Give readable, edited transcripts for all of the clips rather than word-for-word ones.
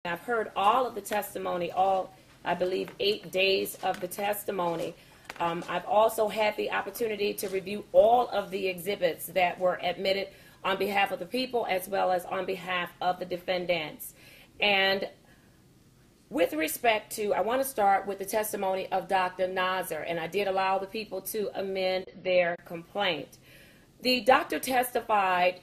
I've heard all of the testimony, all, I believe, 8 days of the testimony. I've also had the opportunity to review all of the exhibits that were admitted on behalf of the people as well as on behalf of the defendants. And with respect to, I want to start with the testimony of Dr. Nazar, and I did allow the people to amend their complaint. The doctor testified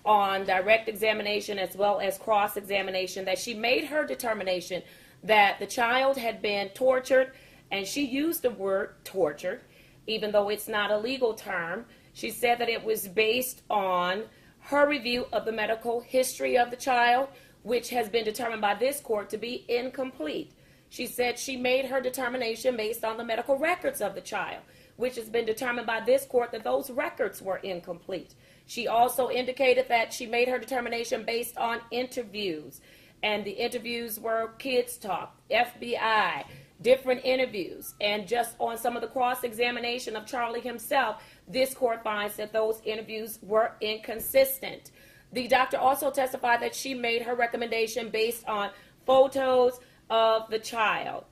on direct examination as well as cross-examination that she made her determination that the child had been tortured, and she used the word tortured, even though it's not a legal term. She said that it was based on her review of the medical history of the child, which has been determined by this court to be incomplete. She said she made her determination based on the medical records of the child, which has been determined by this court that those records were incomplete. She also indicated that she made her determination based on interviews, and the interviews were Kids Talk, FBI, different interviews, and just on some of the cross-examination of Charlie himself, this court finds that those interviews were inconsistent. The doctor also testified that she made her recommendation based on photos of the child.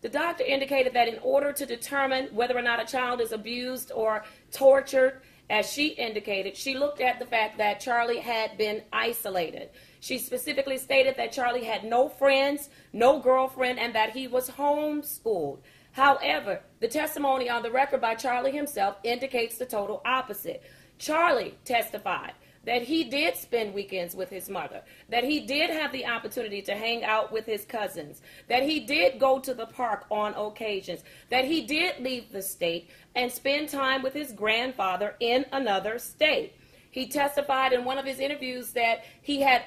The doctor indicated that in order to determine whether or not a child is abused or tortured, as she indicated, she looked at the fact that Charlie had been isolated. She specifically stated that Charlie had no friends, no girlfriend, and that he was homeschooled. However, the testimony on the record by Charlie himself indicates the total opposite. Charlie testified that he did spend weekends with his mother, that he did have the opportunity to hang out with his cousins, that he did go to the park on occasions, that he did leave the state and spend time with his grandfather in another state. He testified in one of his interviews that he had,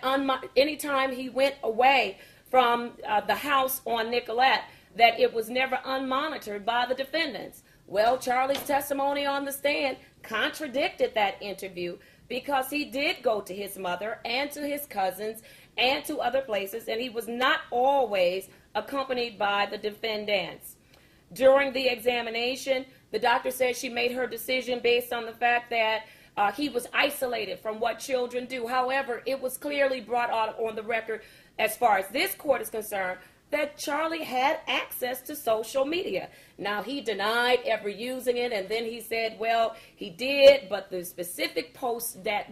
anytime he went away from the house on Nicolette, that it was never unmonitored by the defendants. Well, Charlie's testimony on the stand contradicted that interview, because he did go to his mother and to his cousins and to other places, and he was not always accompanied by the defendants. During the examination, the doctor said she made her decision based on the fact that he was isolated from what children do. However, it was clearly brought out on the record, as far as this court is concerned, that Charlie had access to social media. Now, he denied ever using it, and then he said, well, he did, but the specific posts that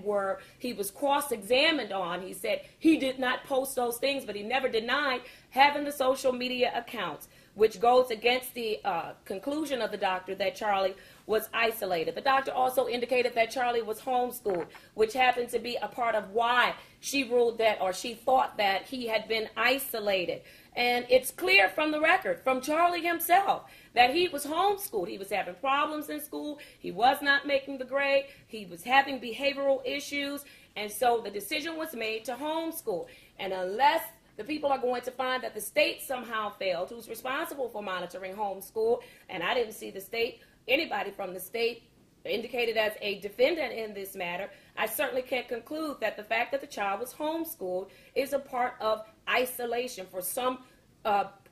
he was cross-examined on, he said he did not post those things, but he never denied having the social media accounts, which goes against the conclusion of the doctor that Charlie was isolated. The doctor also indicated that Charlie was homeschooled, which happened to be a part of why she ruled that, or she thought that he had been isolated. And it's clear from the record, from Charlie himself, that he was homeschooled. He was having problems in school. He was not making the grade. He was having behavioral issues. And so the decision was made to homeschool. And unless the people are going to find that the state somehow failed, who's responsible for monitoring homeschool, and I didn't see the state, anybody from the state indicated as a defendant in this matter, I certainly can't conclude that the fact that the child was homeschooled is a part of isolation for some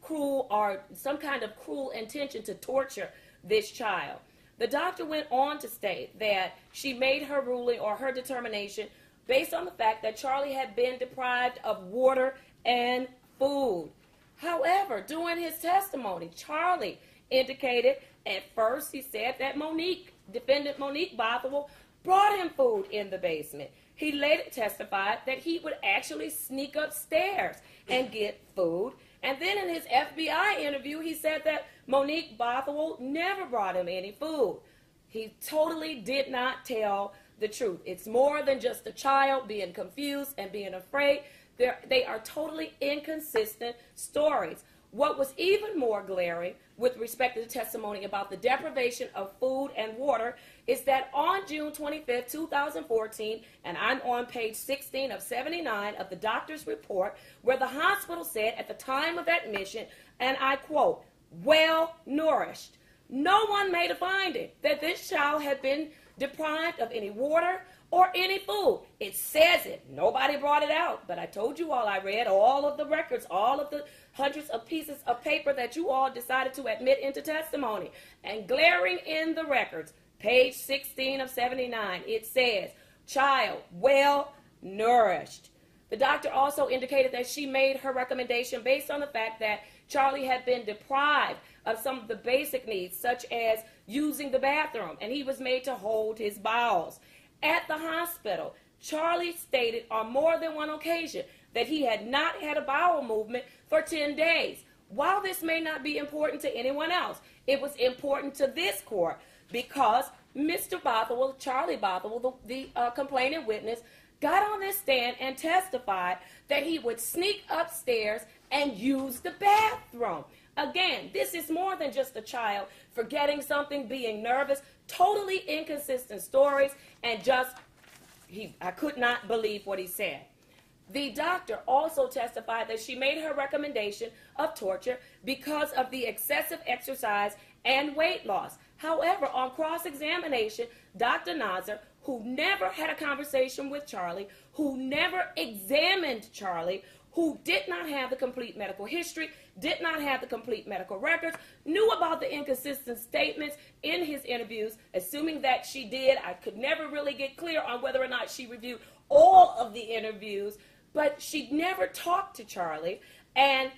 cruel or some kind of cruel intention to torture this child. The doctor went on to state that she made her ruling or her determination based on the fact that Charlie had been deprived of water and food. However, during his testimony, Charlie indicated at first, he said that defendant Monique Bothuell, brought him food in the basement. He later testified that he would actually sneak upstairs and get food. And then in his FBI interview, he said that Monique Bothuell never brought him any food. He totally did not tell the truth. It's more than just a child being confused and being afraid. They are totally inconsistent stories. What was even more glaring with respect to the testimony about the deprivation of food and water is that on June 25th, 2014, and I'm on page 16 of 79 of the doctor's report, where the hospital said at the time of admission, and I quote, well nourished. No one made a finding that this child had been deprived of any water or any food. It says it. Nobody brought it out. But I told you all, I read all of the records, all of the hundreds of pieces of paper that you all decided to admit into testimony. And glaring in the records, page 16 of 79, it says, child well nourished. The doctor also indicated that she made her recommendation based on the fact that Charlie had been deprived of some of the basic needs, such as using the bathroom, and he was made to hold his bowels. At the hospital, Charlie stated on more than one occasion that he had not had a bowel movement for 10 days. While this may not be important to anyone else, it was important to this court because Mr. Bothuell, Charlie Bothuell, the complaining witness, got on this stand and testified that he would sneak upstairs and use the bathroom. Again, this is more than just a child forgetting something, being nervous, totally inconsistent stories, and I could not believe what he said. The doctor also testified that she made her recommendation of torture because of the excessive exercise and weight loss. However, on cross-examination, Dr. Nazar, who never had a conversation with Charlie, who never examined Charlie, who did not have the complete medical history, did not have the complete medical records, knew about the inconsistent statements in his interviews, assuming that she did. I could never really get clear on whether or not she reviewed all of the interviews, but she never talked to Charlie. And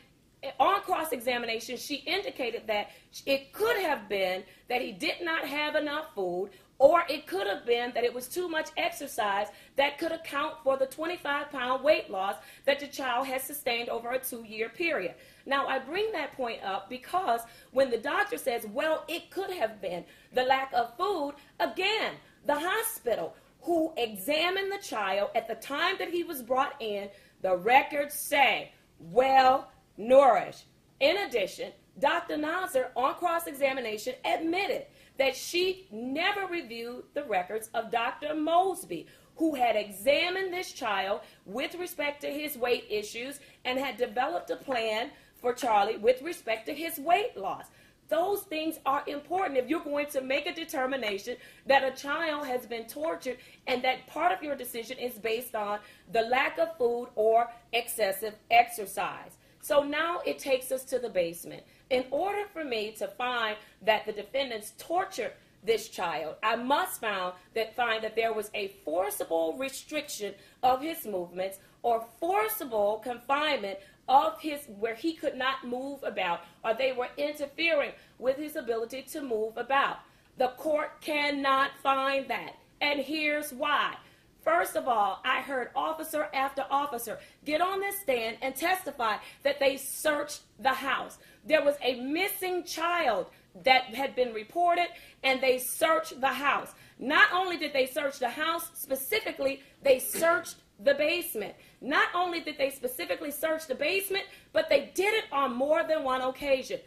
on cross-examination, she indicated that it could have been that he did not have enough food, or it could have been that it was too much exercise that could account for the 25-pound weight loss that the child has sustained over a 2-year period. Now, I bring that point up because when the doctor says, well, it could have been the lack of food, again, the hospital who examined the child at the time that he was brought in, the records say, well nourished. In addition, Dr. Nazar, on cross-examination, admitted that she never reviewed the records of Dr. Mosby, who had examined this child with respect to his weight issues and had developed a plan for Charlie with respect to his weight loss. Those things are important if you're going to make a determination that a child has been tortured and that part of your decision is based on the lack of food or excessive exercise. So now it takes us to the basement. In order for me to find that the defendants tortured this child, I must find that there was a forcible restriction of his movements or forcible confinement of where he could not move about, or they were interfering with his ability to move about. The court cannot find that, and here's why. First of all, I heard officer after officer get on this stand and testify that they searched the house. There was a missing child that had been reported, and they searched the house. Not only did they search the house, specifically, they searched the basement. Not only did they specifically search the basement, but they did it on more than one occasion.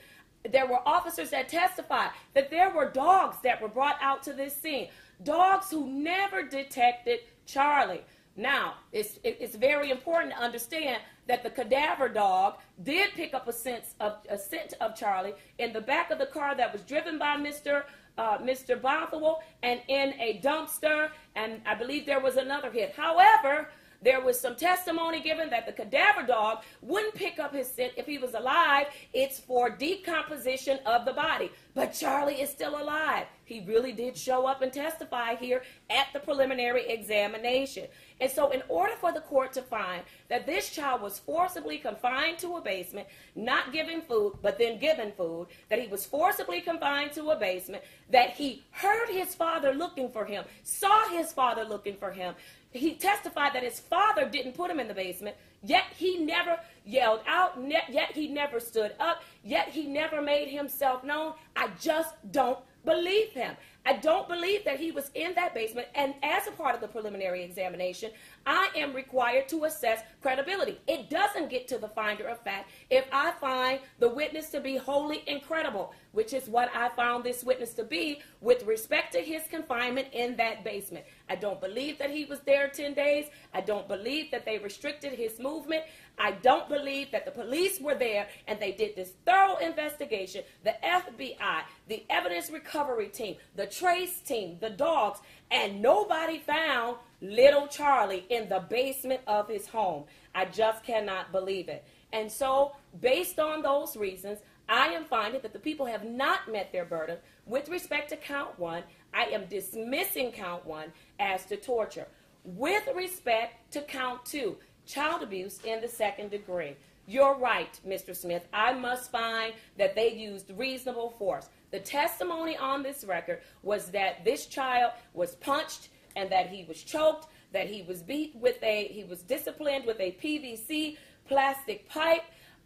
There were officers that testified that there were dogs that were brought out to this scene. Dogs who never detected Charlie. Now, it's very important to understand that the cadaver dog did pick up a scent of Charlie in the back of the car that was driven by Mr. Bothuell and in a dumpster, and I believe there was another hit. However, there was some testimony given that the cadaver dog wouldn't pick up his scent if he was alive. It's for decomposition of the body. But Charlie is still alive. He really did show up and testify here at the preliminary examination. And so in order for the court to find that this child was forcibly confined to a basement, not given food, but then given food, that he was forcibly confined to a basement, that he heard his father looking for him, saw his father looking for him, he testified that his father didn't put him in the basement, yet he never yelled out, yet he never stood up, yet he never made himself known. I just don't believe him. I don't believe that he was in that basement, and as a part of the preliminary examination, I am required to assess credibility. It doesn't get to the finder of fact if I find the witness to be wholly incredible, which is what I found this witness to be with respect to his confinement in that basement. I don't believe that he was there 10 days. I don't believe that they restricted his movement. I don't believe that the police were there and they did this thorough investigation, the FBI, the evidence recovery team, the trace team, the dogs, and nobody found little Charlie in the basement of his home. I just cannot believe it. And so, based on those reasons, I am finding that the people have not met their burden. With respect to count 1, I am dismissing count 1 as to torture. With respect to count 2, child abuse in the second degree. You're right, Mr. Smith. I must find that they used reasonable force. The testimony on this record was that this child was punched and that he was choked, that he was he was disciplined with a PVC plastic pipe.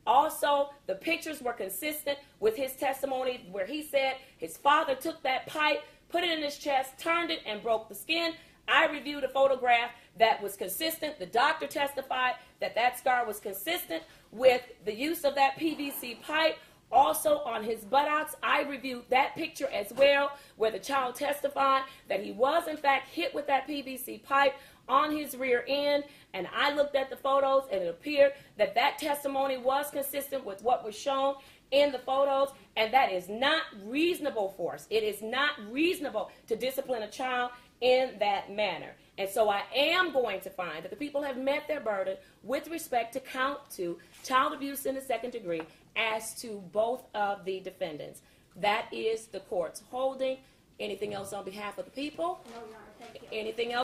Also, the pictures were consistent with his testimony where he said his father took that pipe, put it in his chest, turned it, and broke the skin. I reviewed a photograph that was consistent. The doctor testified that that scar was consistent with the use of that PVC pipe. Also on his buttocks, I reviewed that picture as well, where the child testified that he was in fact hit with that PVC pipe on his rear end. And I looked at the photos, and it appeared that that testimony was consistent with what was shown in the photos, and that is not reasonable force. It is not reasonable to discipline a child in that manner. And so I am going to find that the people have met their burden with respect to count 2, child abuse in the second degree, as to both of the defendants. That is the court's holding. Anything else on behalf of the people? No, Your Honor, thank you. Anything else?